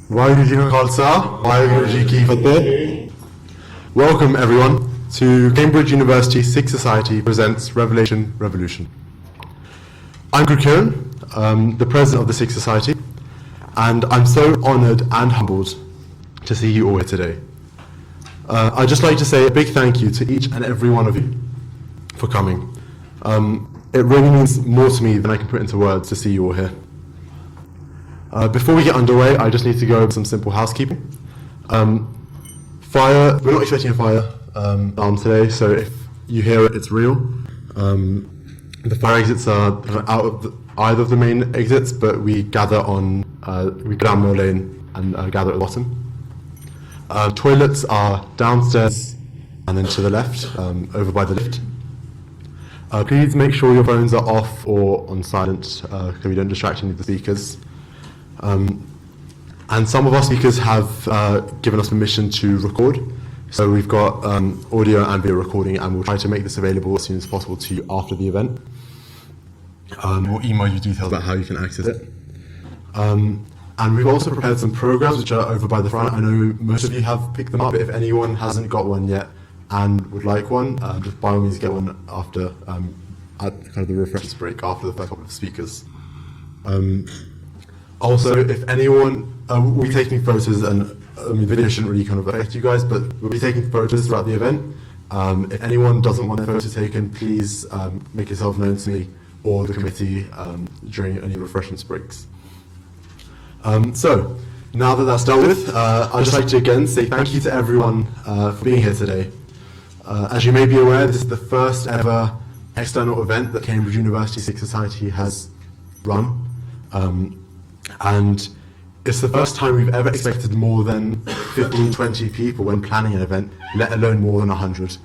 Waheguru Ji Ka Khalsa, Waheguru Ji Ki Fateh. Welcome everyone to Cambridge University Sikh Society presents Revelation Revolution. I'm Gurkiran, the President of the Sikh Society, and I'm so honoured and humbled to see you all here today. I'd just like to say a big thank you to each and every one of you for coming. It really means more to me than I can put into words to see you all here. Before we get underway, I just need to go over some simple housekeeping. We're not expecting a fire alarm today, so if you hear it, it's real. The fire exits are out of either of the main exits, but we gather down Moor Lane and gather at the bottom. Toilets are downstairs and then to the left, over by the lift. Please make sure your phones are off or on silent, so we don't distract any of the speakers. And some of our speakers have given us permission to record, so we've got audio and video recording, and we'll try to make this available as soon as possible to you after the event. We'll email you details about how you can access it. And we've also prepared some programs which are over by the front. I know most of you have picked them up, but if anyone hasn't got one yet and would like one, just by all means get one after at kind of the refreshments break after the first couple of speakers. Also, if anyone, we'll be taking photos, and the video shouldn't really kind of affect you guys, but we'll be taking photos throughout the event. If anyone doesn't want their photo taken, please make yourself known to me or the committee during any refreshments breaks. So, now that that's dealt with, I'd just like to again say thank you to everyone for being here today. As you may be aware, this is the first ever external event that Cambridge University Sikh Society has run. And it's the first time we've ever expected more than 15, 20 people when planning an event, let alone more than 100.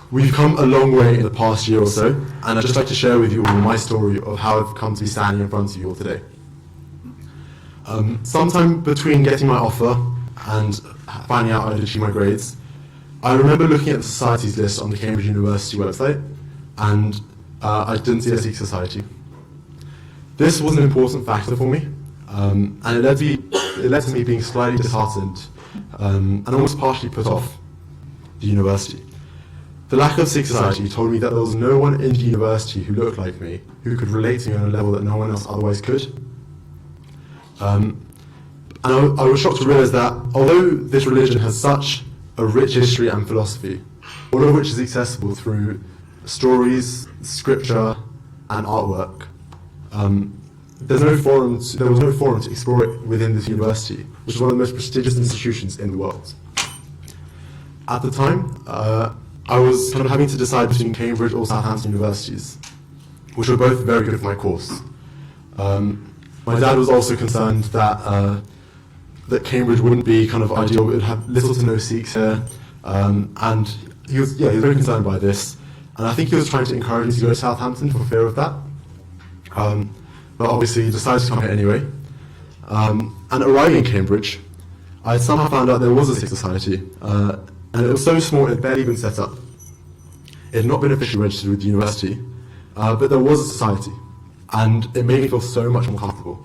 We've come a long way in the past year or so, and I'd just like to share with you all my story of how I've come to be standing in front of you all today. Sometime between getting my offer and finding out I'd achieved my grades, I remember looking at the societies list on the Cambridge University website, and I didn't see a Sikh society. This was an important factor for me, and it led to me being slightly disheartened and almost partially put off the university. The lack of Sikh society told me that there was no one in the university who looked like me, who could relate to me on a level that no one else otherwise could. And I was shocked to realize that although this religion has such a rich history and philosophy, all of which is accessible through stories, scripture, and artwork, there was no forum to explore it within this university, which is one of the most prestigious institutions in the world. At the time, I was kind of having to decide between Cambridge or Southampton universities, which were both very good for my course. My dad was also concerned that Cambridge wouldn't be kind of ideal, it would have little to no Sikhs here, and he was very concerned by this, and I think he was trying to encourage me to go to Southampton for fear of that. But obviously he decided to come here anyway. And arriving in Cambridge, I somehow found out there was a Sikh society, and it was so small it had barely been set up. It had not been officially registered with the university, but there was a society, and it made me feel so much more comfortable.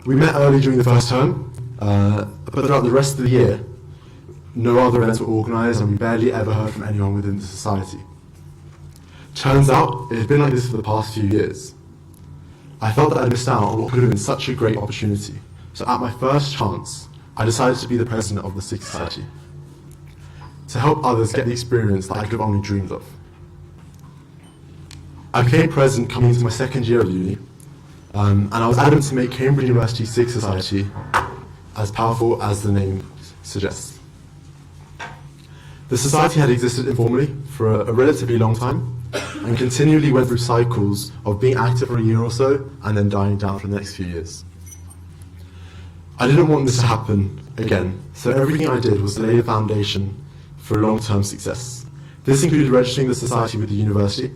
We met early during the first term, but throughout the rest of the year, no other events were organised, and we barely ever heard from anyone within the society. Turns out, it had been like this for the past few years. I felt that I'd missed out on what could have been such a great opportunity, so at my first chance, I decided to be the president of the Sikh Society, to help others get the experience that I could have only dreamed of. I became president coming into my second year of uni, and I was adamant to make Cambridge University Sikh Society as powerful as the name suggests. The society had existed informally for a relatively long time, and continually went through cycles of being active for a year or so and then dying down for the next few years. I didn't want this to happen again, so everything I did was to lay the foundation for long-term success. This included registering the society with the university,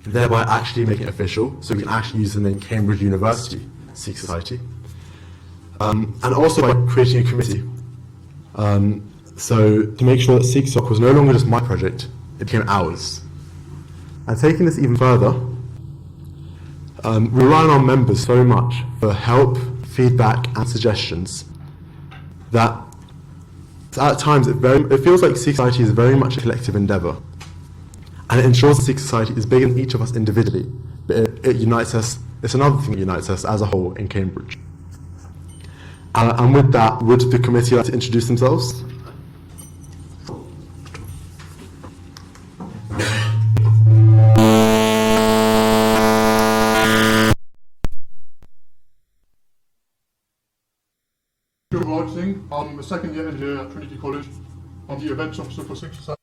thereby actually making it official, so we can actually use the name Cambridge University Sikh Society, and also by creating a committee. So to make sure that CUSikhSoc was no longer just my project, it became ours. And taking this even further, We rely on our members so much for help, feedback and suggestions that at times it feels like Sikh Society is very much a collective endeavour, and it ensures that Sikh Society is bigger than each of us individually, but it unites us. It's another thing that unites us as a whole in Cambridge. And with that, would the committee like to introduce themselves? Gurkiran Singh. I'm a second year engineer at Trinity College. I'm the events officer for Sikh Society.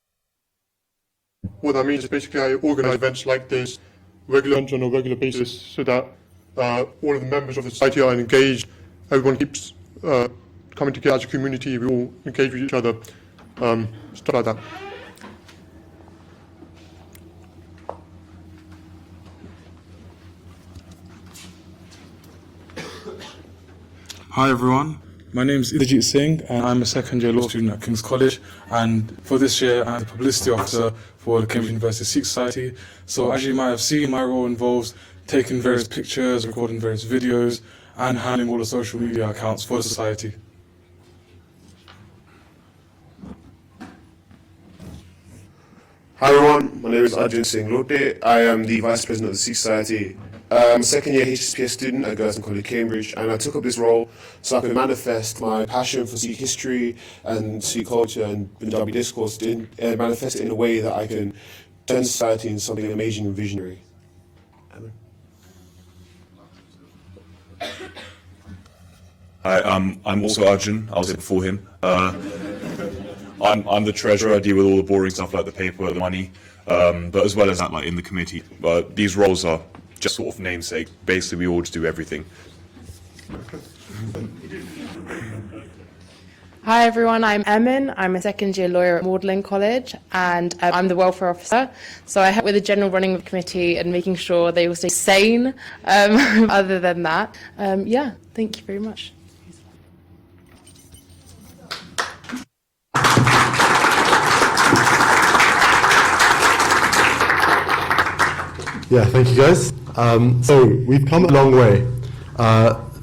What that means is basically I organise events like this regularly on a regular basis so that all of the members of the society are engaged. Everyone keeps coming together as a community. We all engage with each other, stuff like that. Hi everyone, my name is Gurkiran Singh and I'm a second year law student at King's College, and for this year I'm the publicity officer for the Cambridge University Sikh Society. So as you might have seen, my role involves taking various pictures, recording various videos and handling all the social media accounts for the society. Hi everyone, my name is Gurkiran Singh Lote. I am the Vice President of the Sikh Society. I'm a second year HSPS student at Gurkiran College, Cambridge, and I took up this role so I could manifest my passion for Sikh history and Sikh culture and Punjabi discourse, and manifest it in a way that I can turn society into something amazing and visionary. Hi, I'm also Arjun. I was here before him. I'm the treasurer. I deal with all the boring stuff like the paper, the money, but as well as that, like in the committee. These roles are just sort of namesake. Basically, we all just do everything. Hi everyone, I'm Emin. I'm a second year lawyer at Magdalen College, and I'm the welfare officer. So I help with the general running of the committee and making sure they all stay sane. Other than that, yeah, thank you very much. Yeah, thank you guys. So we've come a long way.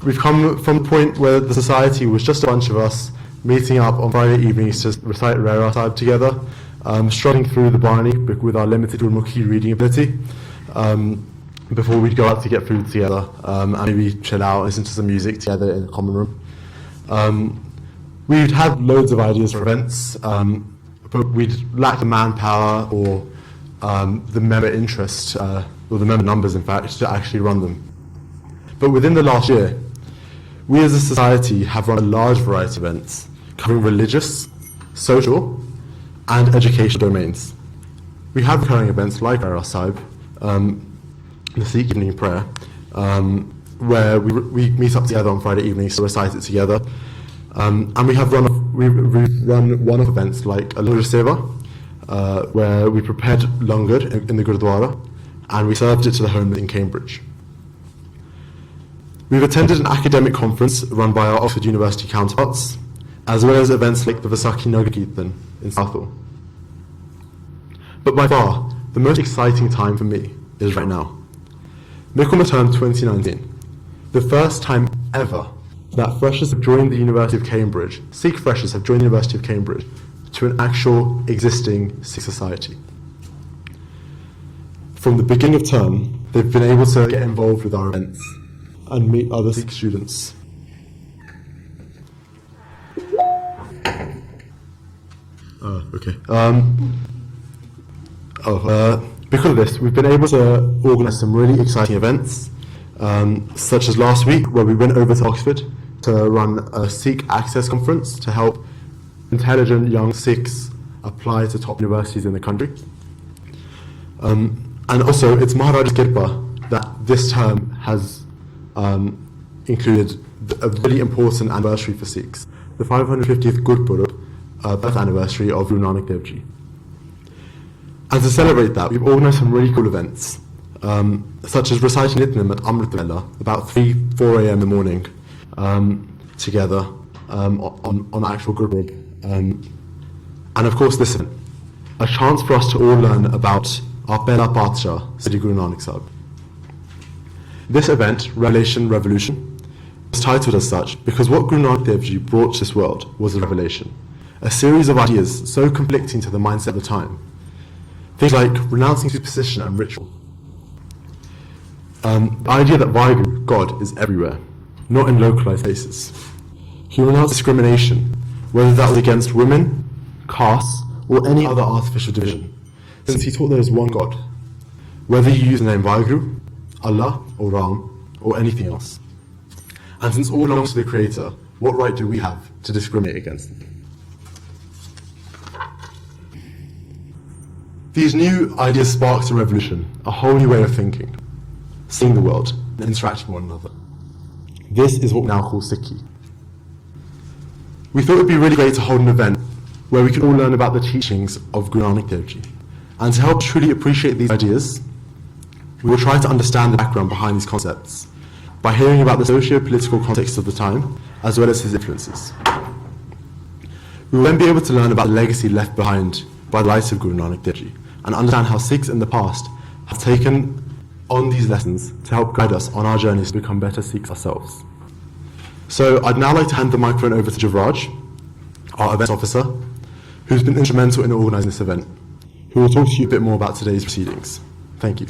We've come from the point where the society was just a bunch of us meeting up on Friday evenings to recite Rera Sahib together, struggling through the Barney with our limited Gurmukhi reading ability, before we'd go out to get food together and maybe chill out, listen to some music together in the common room. We'd have loads of ideas for events, but we'd lack the manpower or the member interest, or the member numbers in fact, to actually run them. But within the last year, we as a society have run a large variety of events covering religious, social and educational domains. We have recurring events like Rera Sahib, the Sikh evening prayer, where we meet up together on Friday evenings to recite it together. And we've run one-off events like a Langar Seva, where we prepared langar in the Gurdwara and we served it to the homeless in Cambridge. We've attended an academic conference run by our Oxford University counterparts, as well as events like the Vaisakhi Nagar Kirtan in Southall. But by far, the most exciting time for me is right now. Michaelmas Term 2019, the first time ever that freshers have joined the University of Cambridge, Sikh freshers have joined the University of Cambridge to an actual existing Sikh society. From the beginning of term, they've been able to get involved with our events and meet other Sikh students. Because of this, we've been able to organise some really exciting events, such as last week where we went over to Oxford to run a Sikh Access Conference to help intelligent young Sikhs apply to top universities in the country. And also, it's Maharaja's Kirpa that this term has included a really important anniversary for Sikhs, the 550th Gurpurab, birth anniversary of Guru Nanak Dev Ji. And to celebrate that, we've organised some really cool events, such as reciting Nitnem at Amrit Vela about 4 a.m. in the morning, together on actual Gurpurab. And of course this event, a chance for us to all learn about our Pehla Padsha, Sri Guru Nanak Sahib. This event, Revelation Revolution, was titled as such because what Guru Nanak Dev Ji brought to this world was a revelation, a series of ideas so conflicting to the mindset of the time. Things like renouncing superstition and ritual. The idea that Vaheguru, God, is everywhere, not in localized places. He renounced discrimination, whether that was against women, castes, or any other artificial division, since he taught there is one God, whether you use the name Vaheguru, Allah, or Ram, or anything else. And since all belongs to the Creator, what right do we have to discriminate against them? These new ideas sparked a revolution, a whole new way of thinking, seeing the world, and interacting with one another. This is what we now call Sikhi. We thought it would be really great to hold an event where we could all learn about the teachings of Guru Nanak Dev Ji. And to help truly appreciate these ideas, we will try to understand the background behind these concepts by hearing about the socio-political context of the time, as well as his influences. We will then be able to learn about the legacy left behind by the light of Guru Nanak Dev Ji, and understand how Sikhs in the past have taken on these lessons to help guide us on our journeys to become better Sikhs ourselves. So I'd now like to hand the microphone over to Javraj, our events officer, who's been instrumental in organising this event, who will talk to you a bit more about today's proceedings. Thank you.